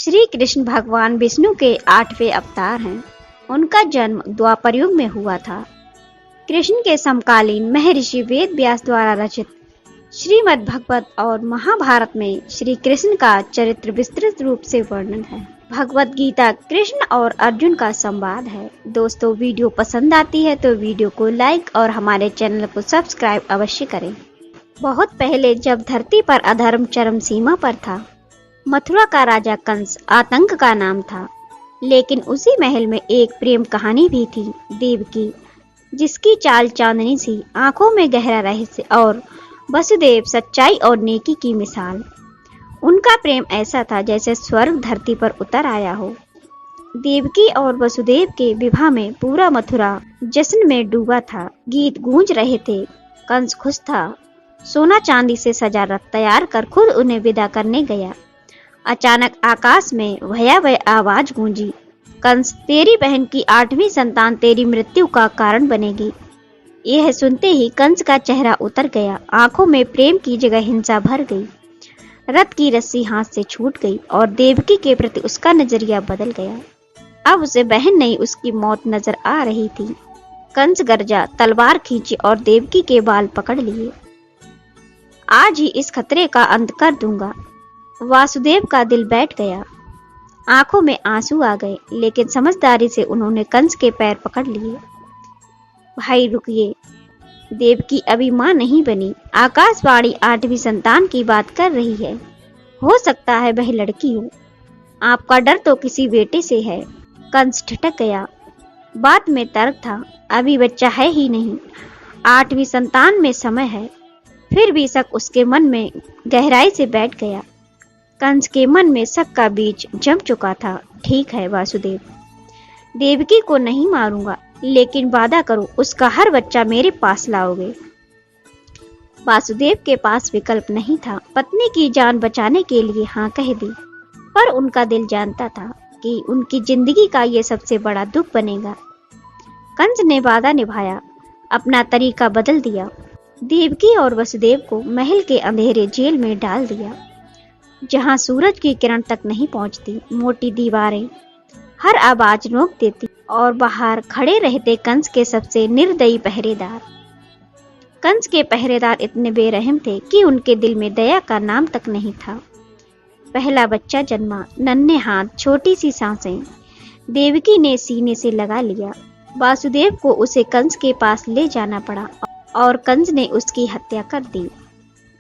श्री कृष्ण भगवान विष्णु के 8वें अवतार हैं। उनका जन्म द्वापर युग में हुआ था। कृष्ण के समकालीन महर्षि वेद व्यास द्वारा रचित श्रीमद् भगवत और महाभारत में श्री कृष्ण का चरित्र विस्तृत रूप से वर्णन है। भगवत गीता कृष्ण और अर्जुन का संवाद है। दोस्तों, वीडियो पसंद आती है तो वीडियो को लाइक और हमारे चैनल को सब्सक्राइब अवश्य करें। बहुत पहले जब धरती पर अधर्म चरम सीमा पर था, मथुरा का राजा कंस आतंक का नाम था। लेकिन उसी महल में एक प्रेम कहानी भी थी, देवकी, जिसकी चाल चांदनी सी, आंखों में गहरा रहस्य और वसुदेव सच्चाई और नेकी की मिसाल। उनका प्रेम ऐसा था जैसे स्वर्ग धरती पर उतर आया हो। देवकी और वसुदेव के विवाह में पूरा मथुरा जश्न में डूबा था। गीत गूंज रहे थे, कंस खुश था। सोना चांदी से सजा रथ तैयार कर खुद उन्हें विदा करने गया। अचानक आकाश में भयावह आवाज गूंजी, कंस, तेरी बहन की 8वीं संतान तेरी मृत्यु का कारण बनेगी। यह सुनते ही कंस का चेहरा उतर गया, आंखों में प्रेम की जगह हिंसा भर गई। रथ की रस्सी हाथ से छूट गई और देवकी के प्रति उसका नजरिया बदल गया। अब उसे बहन नहीं, उसकी मौत नजर आ रही थी। कंस गरजा, तलवार खींची और देवकी के बाल पकड़ लिए। आज ही इस खतरे का अंत कर दूंगा। वासुदेव का दिल बैठ गया, आंखों में आंसू आ गए, लेकिन समझदारी से उन्होंने कंस के पैर पकड़ लिए। भाई रुकिए, देवकी अभी मां नहीं बनी। आकाशवाणी 8वीं संतान की बात कर रही है। हो सकता है वह लड़की हो। आपका डर तो किसी बेटे से है। कंस ठिठक गया। बात में तर्क था, अभी बच्चा है ही नहीं, 8वीं संतान में समय है। फिर भी शक उसके मन में गहराई से बैठ गया। कंस के मन में शक का बीज जम चुका था। ठीक है वासुदेव, देवकी को नहीं मारूंगा, लेकिन वादा करो उसका हर बच्चा मेरे पास लाओगे। वासुदेव के पास विकल्प नहीं था। पत्नी की जान बचाने के लिए हाँ कह दी, पर उनका दिल जानता था कि उनकी जिंदगी का ये सबसे बड़ा दुख बनेगा। कंस ने वादा निभाया, अपना तरीका बदल दिया। देवकी और वसुदेव को महल के अंधेरे जेल में डाल दिया, जहां सूरज की किरण तक नहीं पहुंचती। मोटी दीवारें हर आवाज रोक देती और बाहर खड़े रहते कंस के सबसे निर्दयी पहरेदार। कंस के पहरेदार इतने बेरहम थे कि उनके दिल में दया का नाम तक नहीं था। पहला बच्चा जन्मा, नन्हे हाथ, छोटी सी सांसें। देवकी ने सीने से लगा लिया। वासुदेव को उसे कंस के पास ले जाना पड़ा और कंस ने उसकी हत्या कर दी।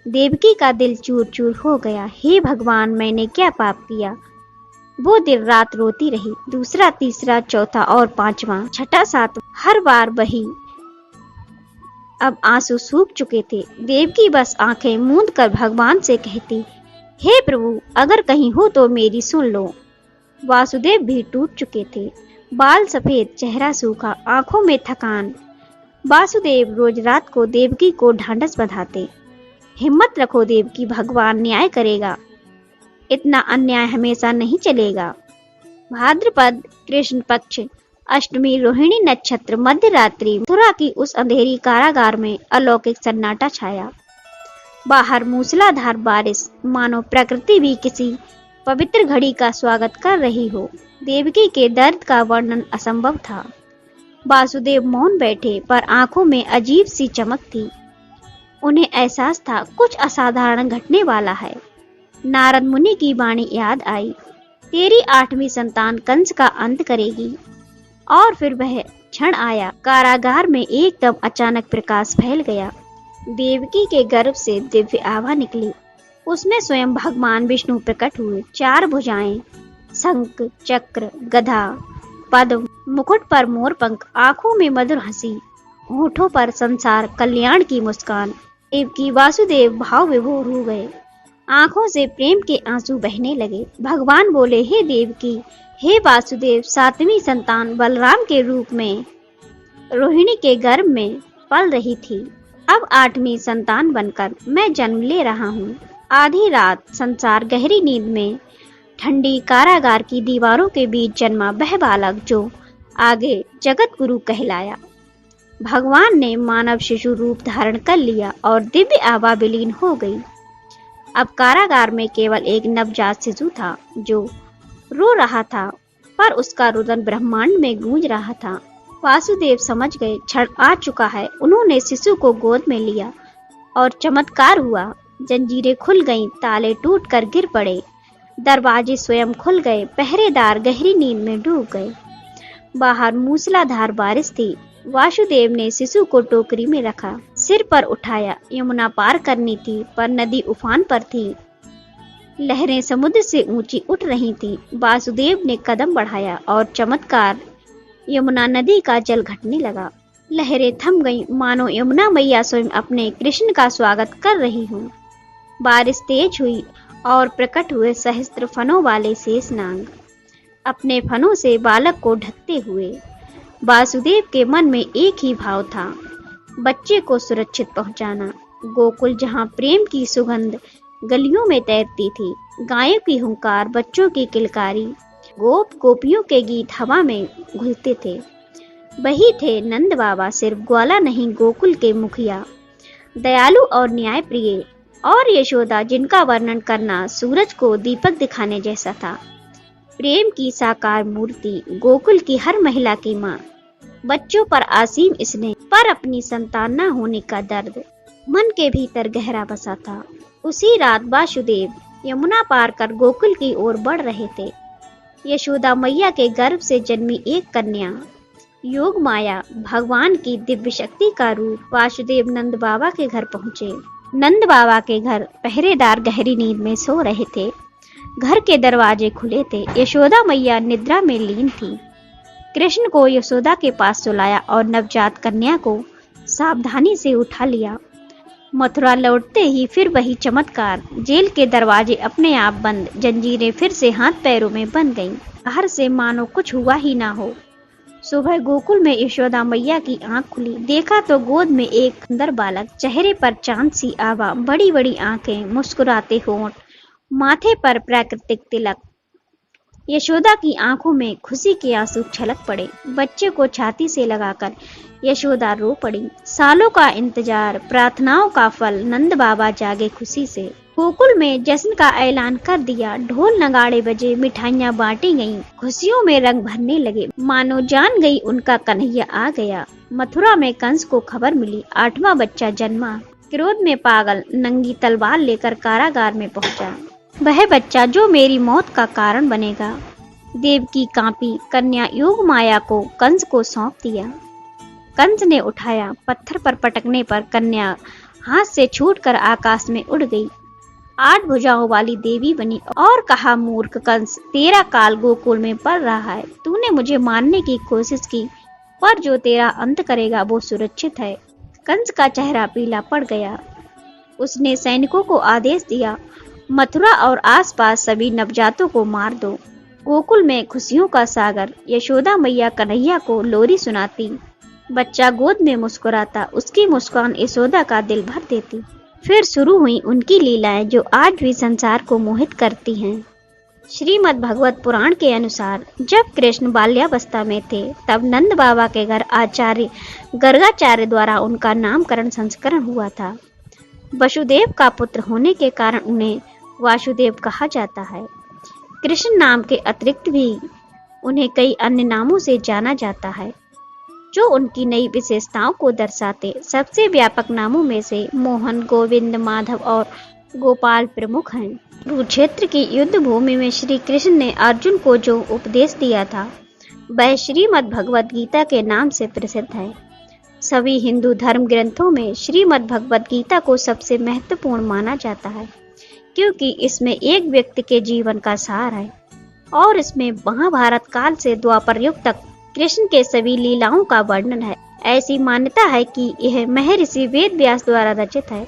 देवकी का दिल चूर चूर हो गया। हे भगवान, मैंने क्या पाप किया। वो दिन रात रोती रही। दूसरा, तीसरा, चौथा और 5वां, छठा, 7वां, हर बार वही। अब आंसू सूख चुके थे। देवकी बस आंखें मूंद कर भगवान से कहती, हे प्रभु, अगर कहीं हो तो मेरी सुन लो। वासुदेव भी टूट चुके थे। बाल सफेद, चेहरा सूखा, आंखों में थकान। वासुदेव रोज रात को देवकी को ढांढस बंधाते, हिम्मत रखो देवकी, भगवान न्याय करेगा। इतना अन्याय हमेशा नहीं चलेगा। भाद्रपद कृष्ण पक्ष अष्टमी रोहिणी नक्षत्र मध्य रात्रि मथुरा की उस अंधेरी कारागार में अलौकिक सन्नाटा छाया। बाहर मूसलाधार बारिश, मानो प्रकृति भी किसी पवित्र घड़ी का स्वागत कर रही हो। देवकी के दर्द का वर्णन असंभव था। वासुदेव मौन बैठे, पर आंखों में अजीब सी चमक थी। उन्हें एहसास था कुछ असाधारण घटने वाला है। नारद मुनि की वाणी याद आई, तेरी 8वीं संतान कंस का अंत करेगी। और फिर वह क्षण आया। कारागार में एकदम अचानक प्रकाश फैल गया। देवकी के गर्भ से दिव्य आभा निकली। उसमें स्वयं भगवान विष्णु प्रकट हुए। 4 भुजाएं, शंख, चक्र, गदा, पद्म, मुकुट पर मोर पंख, आंखों में मधुर हंसी, होठों पर संसार कल्याण की मुस्कान। देवकी वासुदेव भाव विभोर हो गए। आंखों से प्रेम के आंसू बहने लगे। भगवान बोले, हे देवकी, हे वासुदेव, 7वीं संतान बलराम के रूप में रोहिणी के गर्भ में पल रही थी, अब 8वीं संतान बनकर मैं जन्म ले रहा हूँ। आधी रात संसार गहरी नींद में ठंडी कारागार की दीवारों के बीच जन्मा वह बालक जो आगे जगत गुरु कहलाया। भगवान ने मानव शिशु रूप धारण कर लिया और दिव्य आभा विलीन हो गई। अब कारागार में केवल एक नवजात शिशु था जो रो रहा था, पर उसका रुदन ब्रह्मांड में गूंज रहा था। वासुदेव समझ गए क्षण आ चुका है। उन्होंने शिशु को गोद में लिया और चमत्कार हुआ। जंजीरें खुल गईं, ताले टूटकर गिर पड़े, दरवाजे स्वयं खुल गए, पहरेदार गहरी नींद में डूब गए। बाहर मूसलाधार बारिश थी। वासुदेव ने शिशु को टोकरी में रखा, सिर पर उठाया। यमुना पार करनी थी, पर नदी उफान पर थी। लहरें समुद्र से ऊंची उठ रही थीं। वासुदेव ने कदम बढ़ाया और चमत्कार, यमुना नदी का जल घटने लगा। लहरें थम गईं, मानो यमुना मैया स्वयं अपने कृष्ण का स्वागत कर रही हों। बारिश तेज हुई और प्रकट हुए सहस्त्र फनों वाले शेषनाग, अपने फनों से बालक को ढकते हुए। वासुदेव के मन में एक ही भाव था, बच्चे को सुरक्षित पहुंचाना। गोकुल जहां प्रेम की सुगंध गलियों में तैरती थी, गायों की हुंकार, बच्चों की किलकारी, गोप गोपियों के गीत हवा में घुलते थे। वही थे नंद बाबा, सिर्फ ग्वाला नहीं, गोकुल के मुखिया, दयालु और न्याय प्रिय। और यशोदा, जिनका वर्णन करना सूरज को दीपक दिखाने जैसा था। प्रेम की साकार मूर्ति, गोकुल की हर महिला की माँ। बच्चों पर असीम स्नेह, पर अपनी संतान न होने का दर्द मन के भीतर गहरा बसा था। उसी रात वासुदेव यमुना पार कर गोकुल की ओर बढ़ रहे थे। यशोदा मैया के गर्भ से जन्मी एक कन्या, योग माया, भगवान की दिव्य शक्ति का रूप। वासुदेव नंद बाबा के घर पहुंचे। नंद बाबा के घर पहरेदार गहरी नींद में सो रहे थे। घर के दरवाजे खुले थे। यशोदा मैया निद्रा में लीन थी। कृष्ण को यशोदा के पास सुलाया और नवजात कन्या को सावधानी से उठा लिया। मथुरा लौटते ही फिर वही चमत्कार। जेल के दरवाजे अपने आप बंद, जंजीरें फिर से हाथ पैरों में बंध गईं। बाहर से मानो कुछ हुआ ही ना हो। सुबह गोकुल में यशोदा मैया की आंख खुली। देखा तो गोद में एक सुंदर बालक, चेहरे पर चांद सी आभा, बड़ी बड़ी आंखें, मुस्कुराते होंठ, माथे पर प्राकृतिक तिलक। यशोदा की आंखों में खुशी के आंसू छलक पड़े। बच्चे को छाती से लगाकर यशोदा रो पड़ी। सालों का इंतजार, प्रार्थनाओं का फल। नंद बाबा जागे खुशी से। गोकुल में जश्न का ऐलान कर दिया। ढोल नगाड़े बजे, मिठाइयां बांटी गईं, खुशियों में रंग भरने लगे। मानो जान गई उनका कन्हैया आ गया। मथुरा में कंस को खबर मिली, 8वां बच्चा जन्मा। क्रोध में पागल नंगी तलवार लेकर कारागार में पहुंचा। वह बच्चा जो मेरी मौत का कारण बनेगा। देवकी कांपी। कन्या योग माया को कंस को सौंप दिया। कंस ने उठाया, पत्थर पर पटकने पर कन्या हाथ से छूटकर आकाश में उड़ गई। 8 भुजाओं वाली देवी बनी और कहा, मूर्ख कंस, तेरा काल गोकुल में पड़ रहा है। तूने मुझे मारने की कोशिश की, पर जो तेरा अंत करेगा वो सुरक्षित है। कंस का चेहरा पीला पड़ गया। उसने सैनिकों को आदेश दिया, मथुरा और आसपास सभी नवजातों को मार दो। गोकुल में खुशियों का सागर। यशोदा मैया कन्हैया को लोरी सुनाती। बच्चा गोद में मुस्कुराता। उसकी मुस्कान यशोदा का दिल भर देती। फिर शुरू हुई उनकी लीलाएं, जो आज भी संसार को मोहित करती हैं। श्रीमद् भगवत पुराण के अनुसार जब कृष्ण बाल्यावस्था में थे, तब नंद बाबा के घर आचार्य गर्गाचार्य द्वारा उनका नामकरण संस्करण हुआ था। वसुदेव का पुत्र होने के कारण उन्हें वासुदेव कहा जाता है। कृष्ण नाम के अतिरिक्त भी उन्हें कई अन्य नामों से जाना जाता है, जो उनकी नई विशेषताओं को दर्शाते। सबसे व्यापक नामों में से मोहन, गोविंद, माधव और गोपाल प्रमुख हैं। कुरुक्षेत्र की युद्ध भूमि में श्री कृष्ण ने अर्जुन को जो उपदेश दिया था, वह श्रीमद् भगवद गीता के नाम से प्रसिद्ध है। सभी हिंदू धर्म ग्रंथों में श्रीमद् भगवद गीता को सबसे महत्वपूर्ण माना जाता है, क्योंकि इसमें एक व्यक्ति के जीवन का सार है और इसमें महाभारत काल से द्वापर युग तक कृष्ण के सभी लीलाओं का वर्णन है। ऐसी मान्यता है कि यह महर्षि वेद व्यास द्वारा रचित है।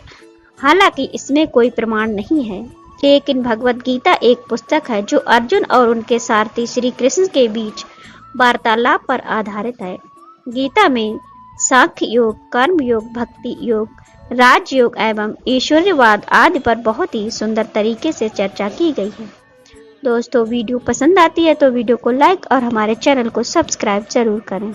हालांकि इसमें कोई प्रमाण नहीं है, लेकिन भगवद गीता एक पुस्तक है जो अर्जुन और उनके सारथी श्री कृष्ण के बीच वार्तालाप पर आधारित है। गीता में सांख्य योग, कर्म योग, भक्ति योग, राजयोग एवं ईश्वरवाद आदि पर बहुत ही सुंदर तरीके से चर्चा की गई है। दोस्तों, वीडियो पसंद आती है तो वीडियो को लाइक और हमारे चैनल को सब्सक्राइब जरूर करें।